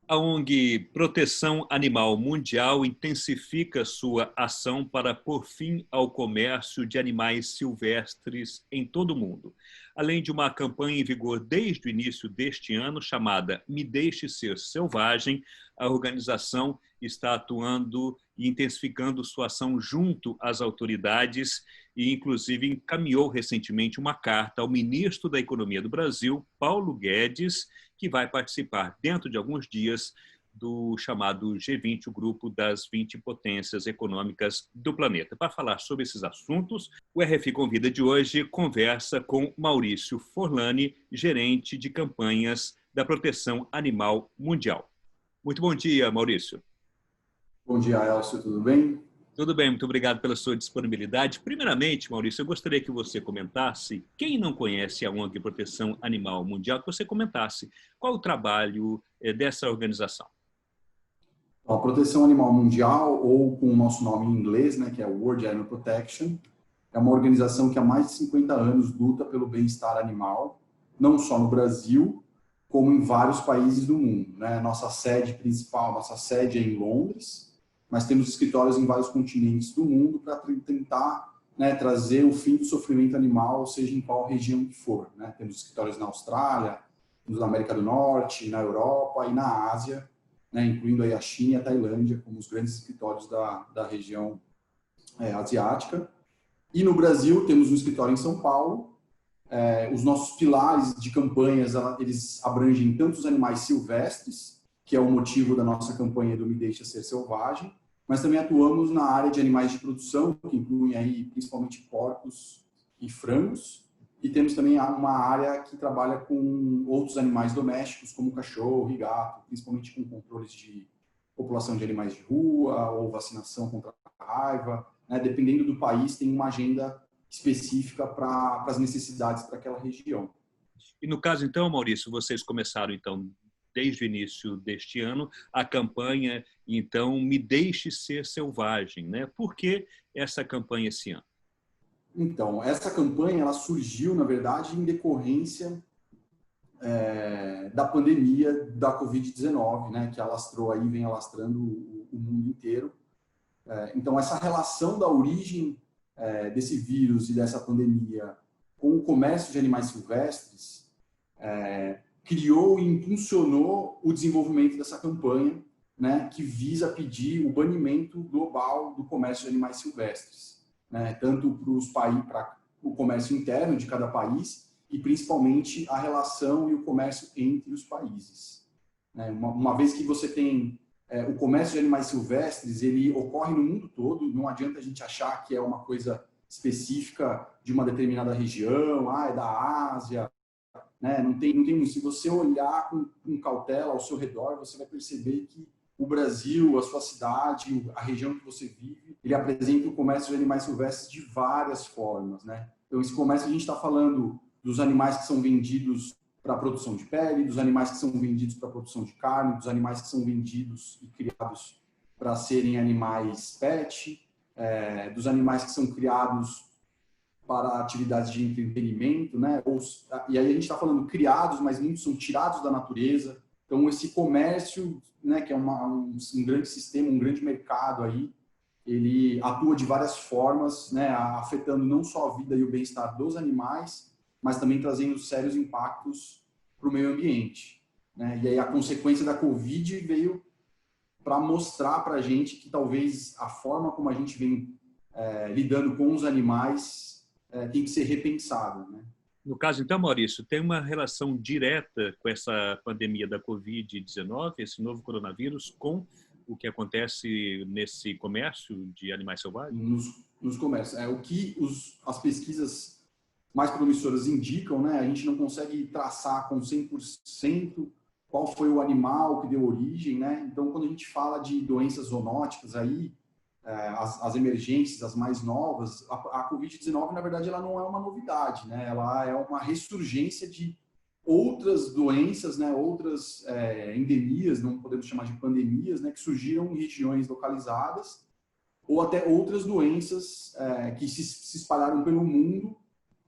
A ONG Proteção Animal Mundial intensifica sua ação para pôr fim ao comércio de animais silvestres em todo o mundo, além de uma campanha em vigor desde o início deste ano chamada Me Deixe Ser Selvagem. A organização está atuando e intensificando sua ação junto às autoridades e, inclusive, encaminhou recentemente uma carta ao ministro da Economia do Brasil, Paulo Guedes, que vai participar dentro de alguns dias do chamado G20, o grupo das 20 potências econômicas do planeta. Para falar sobre esses assuntos, o RFI Convida de hoje conversa com Maurício Forlani, gerente de campanhas da Proteção Animal Mundial. Muito bom dia, Maurício. Bom dia, Elcio, tudo bem? Tudo bem, muito obrigado pela sua disponibilidade. Primeiramente, Maurício, eu gostaria que você comentasse, quem não conhece a ONG Proteção Animal Mundial, que você comentasse qual o trabalho dessa organização. A Proteção Animal Mundial, ou com o nosso nome em inglês, né, que é World Animal Protection, é uma organização que há mais de 50 anos luta pelo bem-estar animal, não só no Brasil, como em vários países do mundo, né? Nossa sede principal, nossa sede é em Londres, mas temos escritórios em vários continentes do mundo para tentar, né, trazer o fim do sofrimento animal, seja em qual região que for, né? Temos escritórios na Austrália, na América do Norte, na Europa e na Ásia, né, incluindo aí a China e a Tailândia como os grandes escritórios da região asiática. E no Brasil temos um escritório em São Paulo. Os nossos pilares de campanhas, eles abrangem tanto os animais silvestres, que é o motivo da nossa campanha do Me Deixa Ser Selvagem, mas também atuamos na área de animais de produção, que incluem aí principalmente porcos e frangos, e temos também uma área que trabalha com outros animais domésticos, como cachorro e gato, principalmente com controles de população de animais de rua ou vacinação contra a raiva, né? Dependendo do país, tem uma agenda específica para as necessidades para aquela região. E no caso, então, Maurício, vocês começaram, então, desde o início deste ano, a campanha, então, Me Deixe Ser Selvagem, né? Por que essa campanha esse ano? Então, essa campanha ela surgiu, na verdade, em decorrência da pandemia da Covid-19, né, que alastrou aí, vem alastrando o mundo inteiro. Então, essa relação da origem desse vírus e dessa pandemia com o comércio de animais silvestres criou e impulsionou o desenvolvimento dessa campanha, né, que visa pedir o banimento global do comércio de animais silvestres, né, tanto para o comércio interno de cada país e principalmente a relação e o comércio entre os países. Né? Uma vez que você tem o comércio de animais silvestres, ele ocorre no mundo todo, não adianta a gente achar que é uma coisa específica de uma determinada região, é da Ásia, né? Não tem, se você olhar com cautela ao seu redor, você vai perceber que o Brasil, a sua cidade, a região que você vive, ele apresenta o comércio de animais silvestres de várias formas, né? Então, esse comércio a gente está falando dos animais que são vendidos para a produção de pele, dos animais que são vendidos para a produção de carne, dos animais que são vendidos e criados para serem animais pet, dos animais que são criados para atividades de entretenimento, né? E aí a gente está falando criados, mas muitos são tirados da natureza. Então, esse comércio, né, que é um grande sistema, um grande mercado aí, ele atua de várias formas, né, afetando não só a vida e o bem-estar dos animais, mas também trazendo sérios impactos para o meio ambiente, né? E aí a consequência da Covid veio para mostrar para a gente que talvez a forma como a gente vem lidando com os animais tem que ser repensada, né? No caso, então, Maurício, tem uma relação direta com essa pandemia da Covid-19, esse novo coronavírus, com o que acontece nesse comércio de animais selvagens? Nos comércios. O que as pesquisas mais promissoras indicam, né? A gente não consegue traçar com 100% qual foi o animal que deu origem, né? Então, quando a gente fala de doenças zoonóticas aí, as emergências, as mais novas, a Covid-19, na verdade, ela não é uma novidade, né? Ela é uma ressurgência de outras doenças, né? Outras endemias, não podemos chamar de pandemias, né? Que surgiram em regiões localizadas, ou até outras doenças que se espalharam pelo mundo,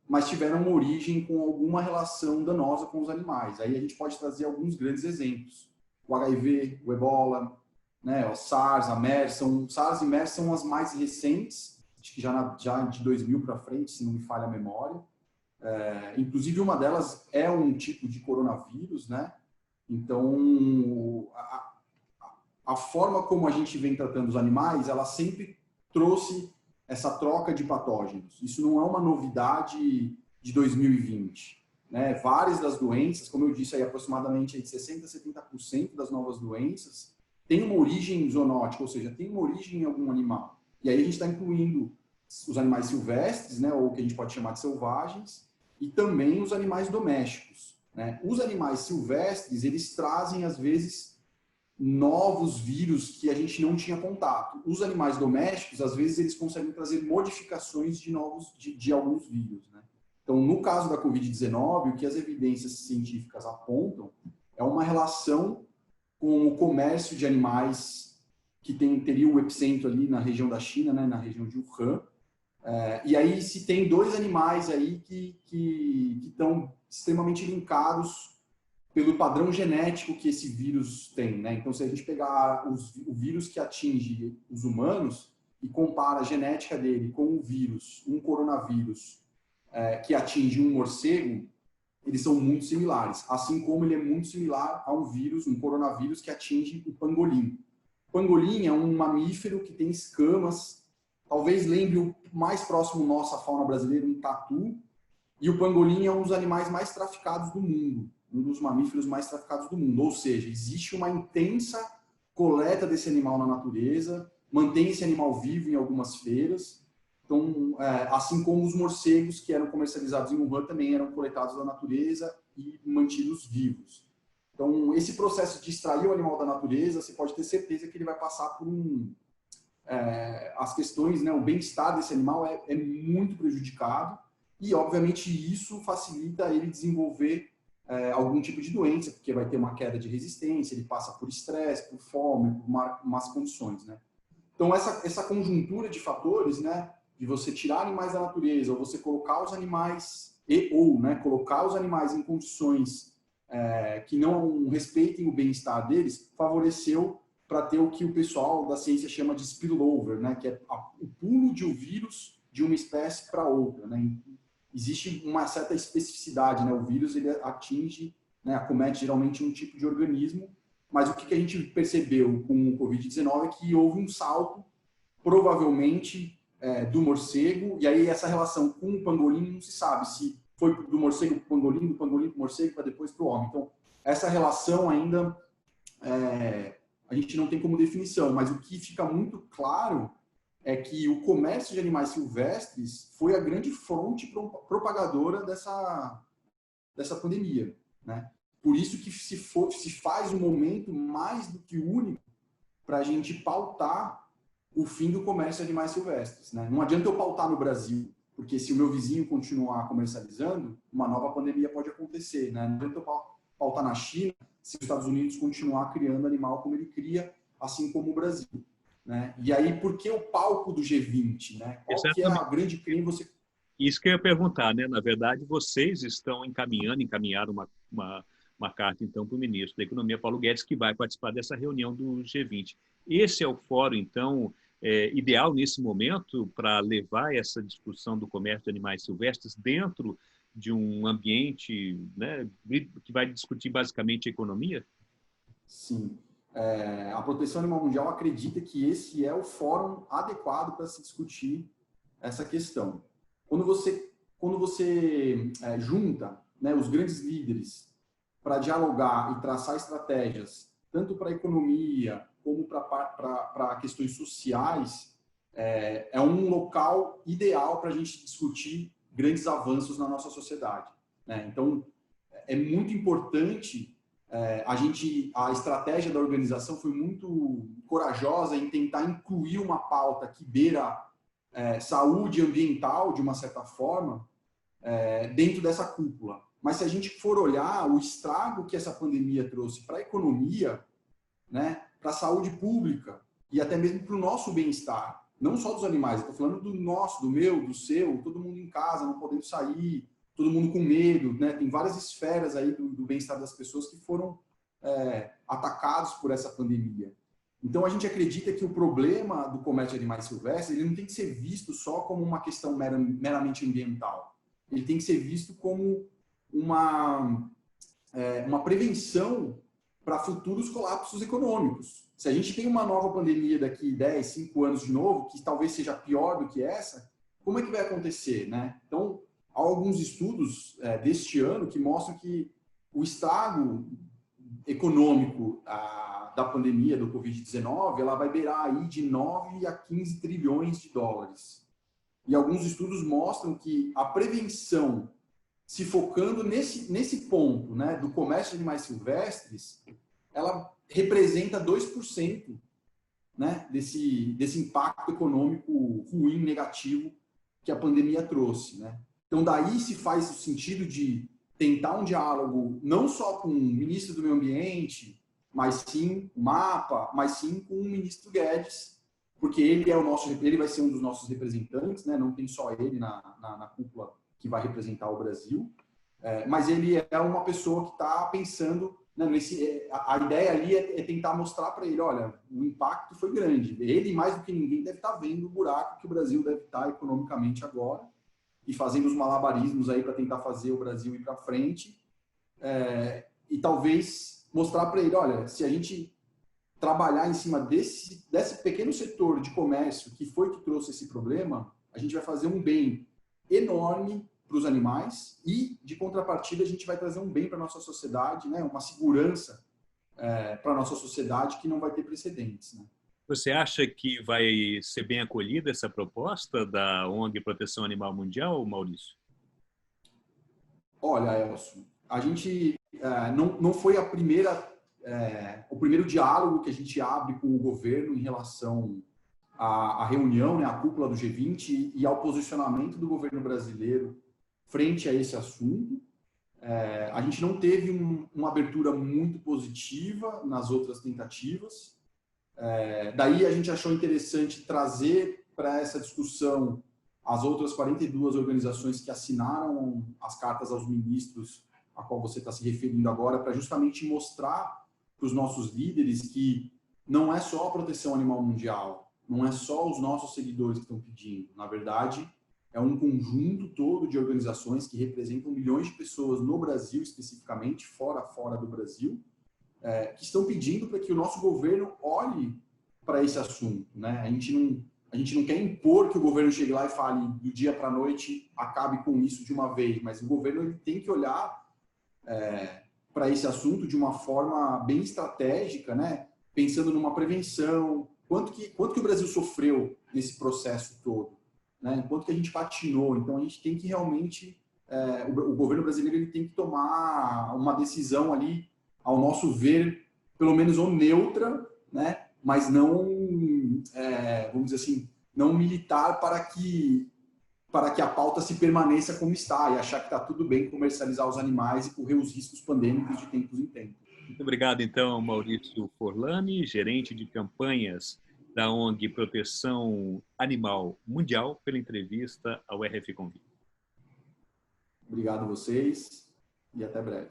mas tiveram uma origem com alguma relação danosa com os animais. Aí a gente pode trazer alguns grandes exemplos. o HIV, o Ebola, né, o SARS, a MERS. SARS e MERS são as mais recentes, acho que já de 2000 para frente, se não me falha a memória. Inclusive, uma delas é um tipo de coronavírus, né? Então, a forma como a gente vem tratando os animais, ela sempre trouxe essa troca de patógenos. Isso não é uma novidade de 2020. Né? Várias das doenças, como eu disse, aí, aproximadamente 60% a 70% das novas doenças têm uma origem zoonótica, ou seja, tem uma origem em algum animal. E aí a gente está incluindo os animais silvestres, né, ou o que a gente pode chamar de selvagens, e também os animais domésticos. Né? Os animais silvestres, eles trazem, às vezes, novos vírus que a gente não tinha contato. Os animais domésticos, às vezes, eles conseguem trazer modificações de alguns vírus. Né? Então, no caso da Covid-19, o que as evidências científicas apontam é uma relação com o comércio de animais que teria o epicentro ali na região da China, né, na região de Wuhan. E aí se tem dois animais aí que estão extremamente linkados pelo padrão genético que esse vírus tem, né? Então, se a gente pegar o vírus que atinge os humanos e compara a genética dele com o vírus, um coronavírus que atinge um morcego, eles são muito similares, assim como ele é muito similar a um vírus, um coronavírus que atinge o pangolim. O pangolim é um mamífero que tem escamas, talvez lembre o mais próximo nosso à fauna brasileira, um tatu, e o pangolim é um dos animais mais traficados do mundo, um dos mamíferos mais traficados do mundo, ou seja, existe uma intensa coleta desse animal na natureza, mantém esse animal vivo em algumas feiras. Então, assim como os morcegos que eram comercializados em Wuhan também eram coletados da natureza e mantidos vivos. Então, esse processo de extrair o animal da natureza, você pode ter certeza que ele vai passar por as questões, né, o bem-estar desse animal é muito prejudicado e, obviamente, isso facilita ele desenvolver algum tipo de doença, porque vai ter uma queda de resistência, ele passa por estresse, por fome, por más condições, né? Então, essa conjuntura de fatores, né, de você tirar animais da natureza, ou você colocar os animais, colocar os animais em condições que não respeitem o bem-estar deles, favoreceu para ter o que o pessoal da ciência chama de spillover, né, que é o pulo de um vírus de uma espécie para outra, né? Existe uma certa especificidade, né? O vírus ele atinge, né, acomete geralmente um tipo de organismo, mas o que a gente percebeu com o Covid-19 é que houve um salto, provavelmente do morcego, e aí essa relação com o pangolim não se sabe se foi do morcego para o pangolim, do pangolim para o morcego, para depois para o homem. Então, essa relação ainda a gente não tem como definição, mas o que fica muito claro é que o comércio de animais silvestres foi a grande fonte propagadora dessa pandemia, né? Por isso que se faz um momento mais do que único para a gente pautar o fim do comércio de animais silvestres, né? Não adianta eu pautar no Brasil, porque se o meu vizinho continuar comercializando, uma nova pandemia pode acontecer, né? Não adianta eu pautar na China se os Estados Unidos continuar criando animal como ele cria, assim como o Brasil. Né? E aí, por que o palco do G20? Né? Qual que é a grande claim você... Isso que eu ia perguntar, né? Na verdade, vocês estão encaminharam uma carta, então, para o ministro da Economia, Paulo Guedes, que vai participar dessa reunião do G20. Esse é o fórum, então, ideal nesse momento para levar essa discussão do comércio de animais silvestres dentro de um ambiente, né, que vai discutir basicamente a economia? Sim. A Proteção Animal Mundial acredita que esse é o fórum adequado para se discutir essa questão. Quando você junta, né, os grandes líderes para dialogar e traçar estratégias, tanto para a economia como para questões sociais, é um local ideal para a gente discutir grandes avanços na nossa sociedade. Né? Então, é muito importante. A estratégia da organização foi muito corajosa em tentar incluir uma pauta que beira saúde ambiental, de uma certa forma, dentro dessa cúpula. Mas se a gente for olhar o estrago que essa pandemia trouxe para a economia, né, para a saúde pública e até mesmo para o nosso bem-estar, não só dos animais, eu estou falando do nosso, do meu, do seu, todo mundo em casa, não podendo sair, todo mundo com medo, né? Tem várias esferas aí do bem-estar das pessoas que foram atacados por essa pandemia. Então, a gente acredita que o problema do comércio de animais silvestres ele não tem que ser visto só como uma questão meramente ambiental. Ele tem que ser visto como uma prevenção para futuros colapsos econômicos. Se a gente tem uma nova pandemia daqui 10, 5 anos de novo, que talvez seja pior do que essa, como é que vai acontecer, né? Então, há alguns estudos deste ano que mostram que o estrago econômico da pandemia do Covid-19, ela vai beirar aí de 9 a 15 trilhões de dólares. E alguns estudos mostram que a prevenção, se focando nesse ponto, né, do comércio de animais silvestres, ela representa 2%, né, desse impacto econômico ruim, negativo que a pandemia trouxe, né? Então, daí se faz o sentido de tentar um diálogo não só com o ministro do Meio Ambiente, mas sim o MAPA, mas sim com o ministro Guedes, porque ele vai ser um dos nossos representantes, né? Não tem só ele na cúpula que vai representar o Brasil, mas ele é uma pessoa que está pensando, né, a ideia ali é tentar mostrar para ele, olha, o impacto foi grande. Ele, mais do que ninguém, deve estar vendo o buraco que o Brasil deve estar economicamente agora e fazendo os malabarismos aí para tentar fazer o Brasil ir para frente e talvez mostrar para ele, olha, se a gente trabalhar em cima desse pequeno setor de comércio que trouxe esse problema, a gente vai fazer um bem enorme para os animais e, de contrapartida, a gente vai trazer um bem para a nossa sociedade, né? Uma segurança para a nossa sociedade que não vai ter precedentes, né? Você acha que vai ser bem acolhida essa proposta da ONG Proteção Animal Mundial, Maurício? Olha, Elcio, a gente não foi o primeiro diálogo que a gente abre com o governo em relação à reunião, né, à cúpula do G20 e ao posicionamento do governo brasileiro frente a esse assunto. A gente não teve uma abertura muito positiva nas outras tentativas. Daí a gente achou interessante trazer para essa discussão as outras 42 organizações que assinaram as cartas aos ministros a qual você está se referindo agora, para justamente mostrar para os nossos líderes que não é só a proteção animal mundial, não é só os nossos seguidores que estão pedindo. Na verdade, é um conjunto todo de organizações que representam milhões de pessoas no Brasil, especificamente, fora do Brasil, que estão pedindo para que o nosso governo olhe para esse assunto, né? A gente não quer impor que o governo chegue lá e fale do dia para a noite, acabe com isso de uma vez, mas o governo ele tem que olhar para esse assunto de uma forma bem estratégica, né? Pensando numa prevenção, quanto que o Brasil sofreu nesse processo todo, né? Quanto que a gente patinou. Então, a gente tem que realmente, o governo brasileiro ele tem que tomar uma decisão ali, ao nosso ver, pelo menos ou neutra, né? Mas não, vamos dizer assim, não militar para que a pauta se permaneça como está e achar que está tudo bem comercializar os animais e correr os riscos pandêmicos de tempos em tempos. Muito obrigado, então, Maurício Forlani, gerente de campanhas da ONG Proteção Animal Mundial, pela entrevista ao RF Convite. Obrigado a vocês e até breve.